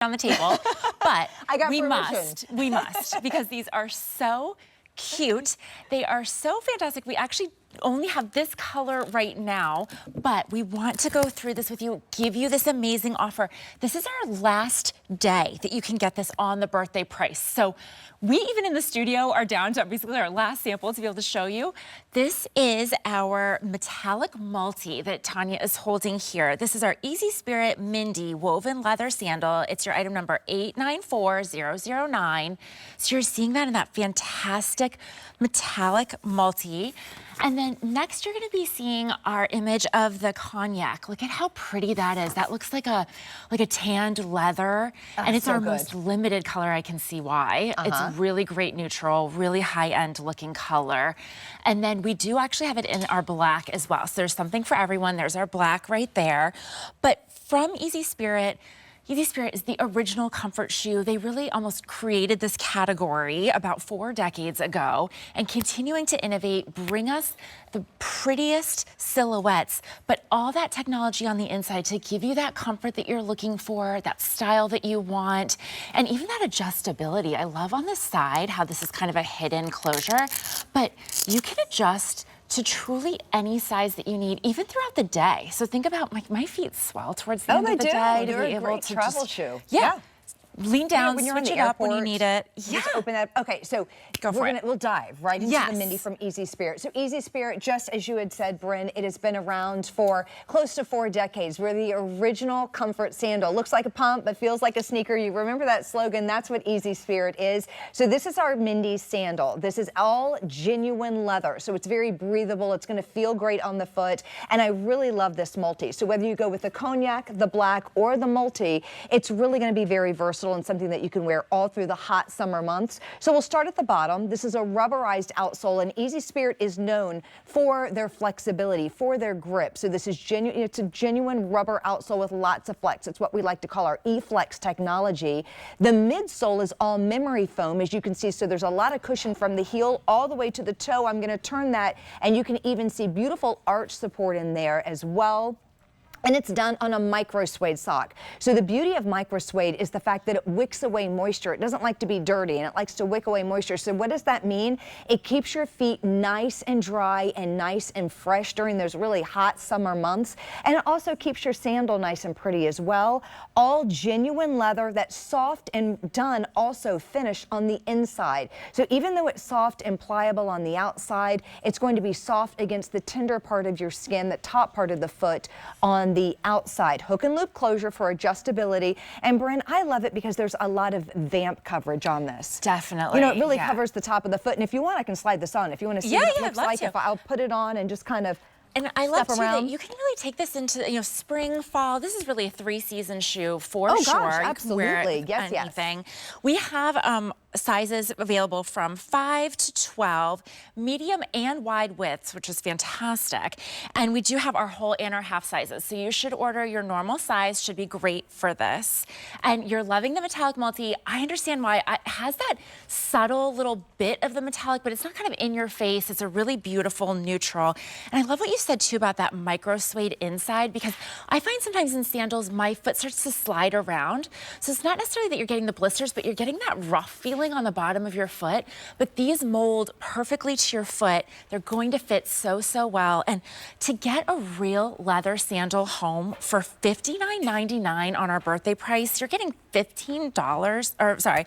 on the table, but we permission. must, because these are so cute. They are so fantastic. We actually only have this color right now, but we want to go through this with you, give you this amazing offer. This is our last day that you can get this on the birthday price. So we even in the studio are down to basically our last sample to be able to show you. This is our metallic multi that Tanya is holding here. This is our Easy Spirit Mindy Woven Leather Sandal. It's your item number 894009. So you're seeing that in that fantastic metallic multi. And then next you're gonna be seeing our image of the cognac. Look at how pretty that is. That looks like a tanned leather. And it's so our good. most limited color. I can see why. It's really great neutral, really high-end looking color. And then we do actually have it in our black as well. So there's something for everyone. There's our black right there. But from Easy Spirit is the original comfort shoe. They really almost created this category about 4 decades ago, and continuing to innovate, bring us the prettiest silhouettes, but all that technology on the inside to give you that comfort that you're looking for, that style that you want, and even that adjustability. I love on this side how this is kind of a hidden closure, but you can adjust to truly any size that you need, even throughout the day. So think about, like, my feet swell towards the end of the day to be able to travel shoe. Yeah. Lean down, when you're switch in it the up when you airport, need it. Just open that. Okay, so we'll dive right into the Mindy from Easy Spirit. So Easy Spirit, just as you had said, Bryn, it has been around for close to 4 decades. We're the original comfort sandal. Looks like a pump, but feels like a sneaker. You remember that slogan? That's what Easy Spirit is. So this is our Mindy sandal. This is all genuine leather, so it's very breathable. It's going to feel great on the foot, and I really love this multi. So whether you go with the cognac, the black, or the multi, it's really going to be very versatile and something that you can wear all through the hot summer months. So we'll start at the bottom. This is a rubberized outsole, and Easy Spirit is known for their flexibility, for their grip. So this is genuine. It's a genuine rubber outsole with lots of flex. It's what we like to call our E-Flex technology. The midsole is all memory foam, as you can see. So there's a lot of cushion from the heel all the way to the toe. I'm going to turn that, and you can even see beautiful arch support in there as well. And it's done on a micro suede sock. So the beauty of micro suede is the fact that it wicks away moisture. It doesn't like to be dirty, and it likes to wick away moisture. So what does that mean? It keeps your feet nice and dry and nice and fresh during those really hot summer months. And it also keeps your sandal nice and pretty as well. All genuine leather that's soft and done, also finished on the inside. So even though it's soft and pliable on the outside, it's going to be soft against the tender part of your skin, the top part of the foot on the outside. Hook and loop closure for adjustability. And Bryn, I love it because there's a lot of vamp coverage on this. Definitely. You know, it really covers the top of the foot. And if you want, I can slide this on. If you want to see what it looks like, if I'll put it on and just kind of And I love too that you can really take this into, you know, spring, fall. This is really a 3-season shoe for sure. Oh gosh, absolutely. Yes, anything. We have sizes available from 5 to 12, medium and wide widths, which is fantastic. And we do have our whole and our half sizes. So you should order your normal size, should be great for this. And you're loving the metallic multi. I understand why. It has that subtle little bit of the metallic, but it's not kind of in your face. It's a really beautiful neutral. And I love what you said too about that micro suede inside, because I find sometimes in sandals, my foot starts to slide around. So it's not necessarily that you're getting the blisters, but you're getting that rough feeling on the bottom of your foot. But these mold perfectly to your foot. They're going to fit so, so well. And to get a real leather sandal home for $59.99 on our birthday price, you're getting $15, or sorry,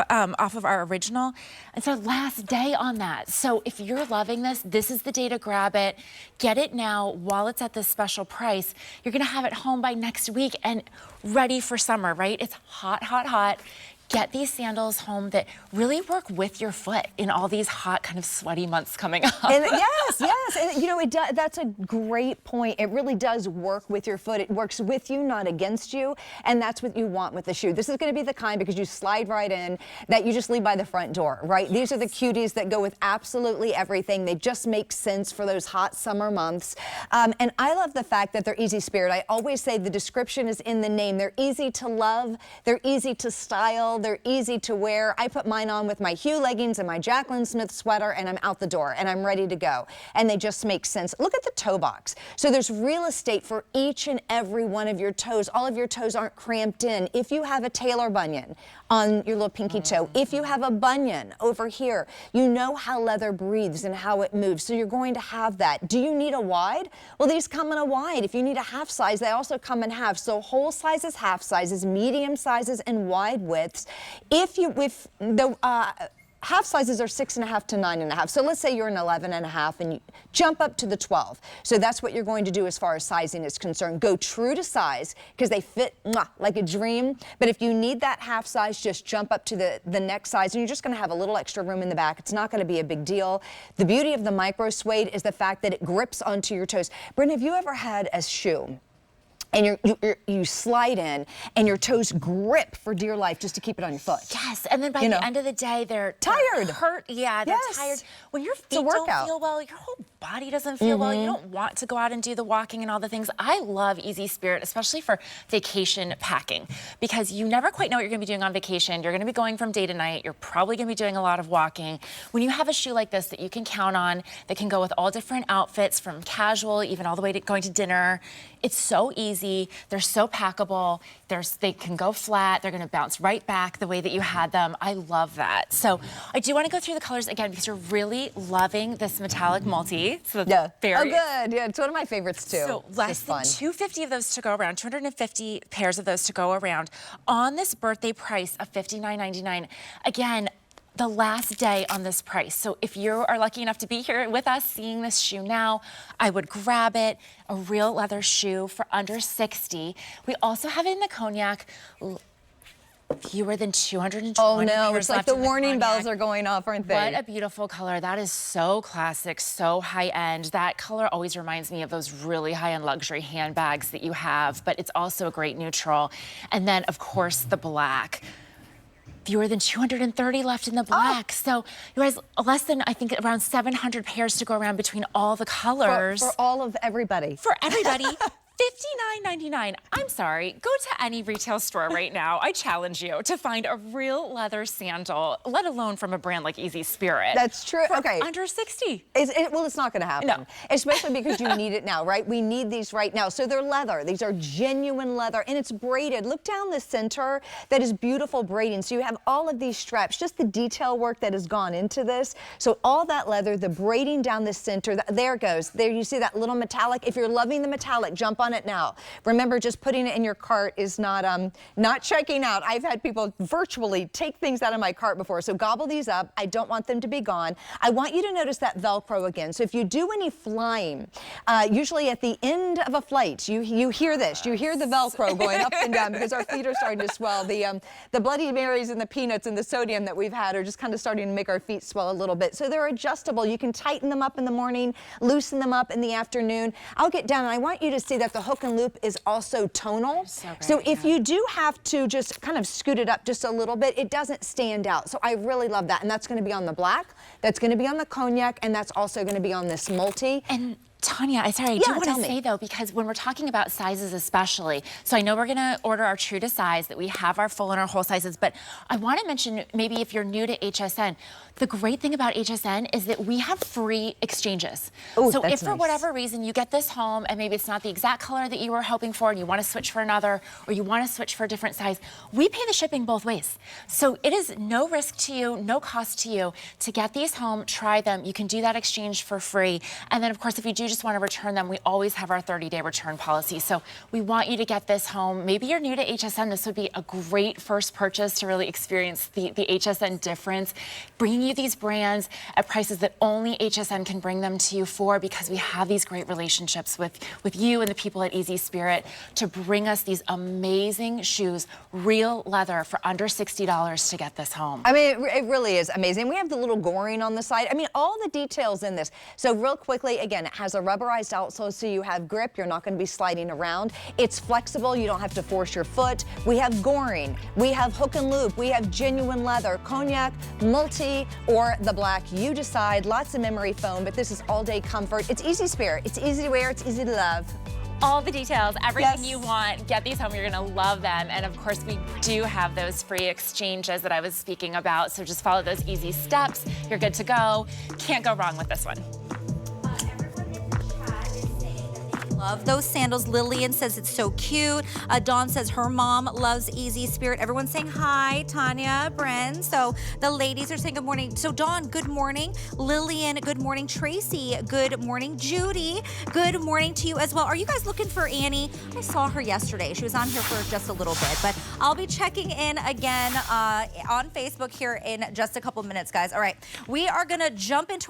off of our original. It's our last day on that. So if you're loving this, this is the day to grab it. Get it now while it's at this special price. You're gonna have it home by next week and ready for summer, right? It's hot, hot, hot. Get these sandals home that really work with your foot in all these hot, kind of sweaty months coming up. And yes, and you know, that's a great point. It really does work with your foot. It works with you, not against you, and that's what you want with the shoe. This is going to be the kind, because you slide right in, that you just leave by the front door, right? These are the cuties that go with absolutely everything. They just make sense for those hot summer months. And I love the fact that they're Easy Spirit. I always say the description is in the name. They're easy to love. They're easy to style. versatile, they're easy to wear. I put mine on with my Hue leggings and my Jacqueline Smith sweater, and I'm out the door, and I'm ready to go. And they just make sense. Look at the toe box. So there's real estate for each and every one of your toes. All of your toes aren't cramped in. If you have a tailor bunion on your little pinky toe, if you have a bunion over here, you know how leather breathes and how it moves. So you're going to have that. Do you need a wide? Well, these come in a wide. If you need a half size, they also come in half. So whole sizes, half sizes, medium sizes, and wide widths. If the half sizes are 6.5 to 9.5. So let's say you're an 11.5 and you jump up to the 12. So that's what you're going to do as far as sizing is concerned. Go true to size because they fit like a dream. But if you need that half size, just jump up to the next size, and you're just going to have a little extra room in the back. It's not going to be a big deal. The beauty of the micro suede is the fact that it grips onto your toes. Brenda, have you ever had a shoe and you slide in and your toes grip for dear life just to keep it on your foot? Yes, and then by the end of the day, they're tired. Hurt. Yeah, they're tired. When your feet don't feel well, your whole body doesn't feel well. You don't want to go out and do the walking and all the things. I love Easy Spirit, especially for vacation packing, because you never quite know what you're going to be doing on vacation. You're going to be going from day to night. You're probably going to be doing a lot of walking. When you have a shoe like this that you can count on, that can go with all different outfits, from casual even all the way to going to dinner, it's so easy. They're so packable. They can go flat. They're going to bounce right back the way that you had them. I love that. So I do want to go through the colors again because you're really loving this metallic multi. So yeah. Oh, good. Yeah, it's one of my favorites too. So less than 250 of those to go around, 250 pairs of those to go around on this birthday price of $59.99. Again, the last day on this price. So if you are lucky enough to be here with us seeing this shoe now, I would grab it. A real leather shoe for under $60. We also have it in the cognac. Fewer than 220 Oh no, pairs it's like left the in warning cognac. bells are going off, aren't they? What a beautiful color. That is so classic, so high-end. That color always reminds me of those really high-end luxury handbags that you have, but it's also a great neutral. And then, of course, the black. Fewer than 230 left in the black. So you guys, less than, I think, around 700 pairs to go around between all the colors. For all of everybody. For everybody. $59.99. I'm sorry, go to any retail store right now. I challenge you to find a real leather sandal, let alone from a brand like Easy Spirit. That's true. For okay. under $60. Well, it's not going to happen. No. Especially because you need it now, right? We need these right now. So they're leather. These are genuine leather, and it's braided. Look down the center. That is beautiful braiding. So you have all of these straps, just the detail work that has gone into this. So all that leather, the braiding down the center, there it goes. There you see that little metallic. If you're loving the metallic, jump on it now. Remember, just putting it in your cart is not checking out. I've had people virtually take things out of my cart before, so gobble these up. I don't want them to be gone. I want you to notice that Velcro again. So if you do any flying, usually at the end of a flight, you hear this. You hear the Velcro going up and down because our feet are starting to swell. The Bloody Marys and the peanuts and the sodium that we've had are just kind of starting to make our feet swell a little bit. So they're adjustable. You can tighten them up in the morning, loosen them up in the afternoon. I'll get down, and I want you to see that the hook and loop is also tonal. So if you do have to just kind of scoot it up just a little bit, it doesn't stand out. So I really love that. And that's going to be on the black, that's going to be on the cognac, and that's also going to be on this multi. And Tanya, I do want to say though, because when we're talking about sizes especially, so I know we're going to order our true to size, that we have our full and our whole sizes, but I want to mention, maybe if you're new to HSN, the great thing about HSN is that we have free exchanges. Ooh, so if for nice. whatever reason you get this home and maybe it's not the exact color that you were hoping for and you want to switch for another, or you want to switch for a different size, we pay the shipping both ways. So it is no risk to you, no cost to you to get these home, try them. You can do that exchange for free. And then of course, if you do just want to return them, we always have our 30-day return policy. So we want you to get this home. Maybe you're new to HSN. This would be a great first purchase to really experience the HSN difference, bringing you these brands at prices that only HSN can bring them to you for, because we have these great relationships with you and the people at Easy Spirit to bring us these amazing shoes, real leather, for under $60 to get this home. I mean, it really is amazing. We have the little goring on the side. I mean, all the details in this. So real quickly, again, it has a rubberized outsole, so you have grip. You're not going to be sliding around. It's flexible. You don't have to force your foot. We have goring. We have hook and loop. We have genuine leather, cognac, multi, or the black. You decide. Lots of memory foam, but this is all-day comfort. It's Easy Spirit. It's easy to wear. It's easy to love. all the details, everything Yes. you want. Get these home, you're gonna love them. And of course, we do have those free exchanges that I was speaking about. So just follow those easy steps. You're good to go. Can't go wrong with this one. Love those sandals. Lillian says it's so cute. Dawn says her mom loves Easy Spirit. Everyone's saying hi, Tanya, Bren. So the ladies are saying good morning. So Dawn, good morning. Lillian, good morning. Tracy, good morning. Judy, good morning to you as well. Are you guys looking for Annie? I saw her yesterday. She was on here for just a little bit, but I'll be checking in again on Facebook here in just a couple minutes, guys. All right, we are gonna jump into